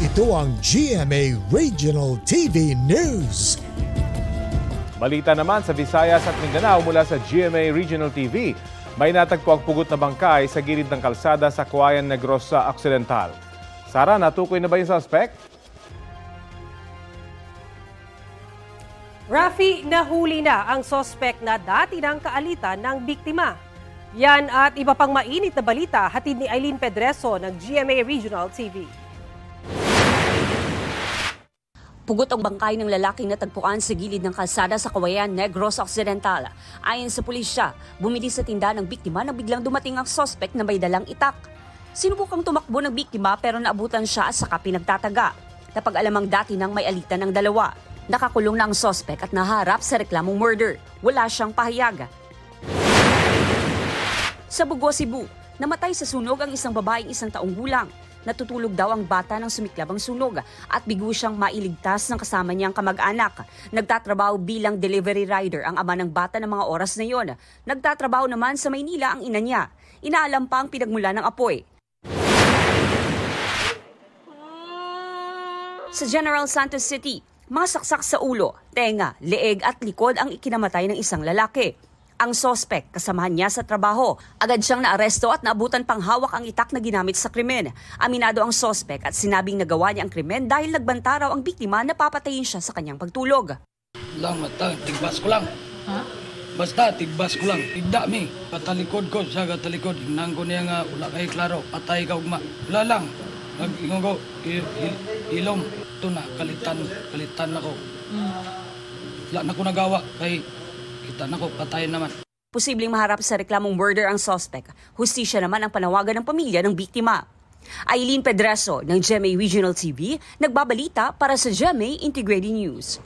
Ito ang GMA Regional TV News. Balita naman sa Visayas at Mindanao mula sa GMA Regional TV. May natagpo ang pugot na bangkay sa gilid ng kalsada sa Cauayan Negros Occidental. Sara, natukoy na ba yung suspect? Rafi, nahuli na ang suspect na dati ng kaalitan ng biktima. Yan at iba pang mainit na balita hatid ni Eileen Pedreso ng GMA Regional TV. Pugot ang bangkay ng lalaking natagpuan sa gilid ng kalsada sa Cauayan Negros Occidental. Ayon sa pulisya, bumili sa tindahan ng biktima nang biglang dumating ang suspect na may dalang itak. Sinubukang tumakbo ng biktima pero naabutan siya at saka pinagtataga. Napag-alamang dati nang may alitan ng dalawa. Nakakulong na ang suspect at naharap sa reklamong murder. Wala siyang pahayag. Sa Bugo, Cebu, namatay sa sunog ang isang babaeng 1 taong gulang. Natutulog daw ang bata nang sumiklab ang sunog at bigo siyang mailigtas ng kasama niyang kamag-anak. Nagtatrabaho bilang delivery rider ang ama ng bata ng mga oras na iyon. Nagtatrabaho naman sa Maynila ang ina niya. Inaalam pa ang pinagmula ng apoy. Sa General Santos City, masaksak sa ulo, tenga, leeg at likod ang ikinamatay ng isang lalaki. Ang sospek, kasamahan niya sa trabaho. Agad siyang naaresto at naabutan pang hawak ang itak na ginamit sa krimen. Aminado ang sospek at sinabing nagawa niya ang krimen dahil nagbanta raw ang biktima na papatayin siya sa kanyang pagtulog. Lang mata, tigbas ko lang. Ha? Basta, tigbas ko lang. Tigda mi, patalikod ko siya katalikod. Hinang ko niya nga, wala kayo klaro, patay ka ugma. Wala lang. Nag-ingon ko, ilom. Ito na, kalitan ako. Wala na ko nagawa, kay kita na ko, patayin naman. Posibleng maharap sa reklamong murder ang suspect. Hustisya naman ang panawagan ng pamilya ng biktima. Eileen Pedreso ng GMA Regional TV, nagbabalita para sa GMA Integrated News.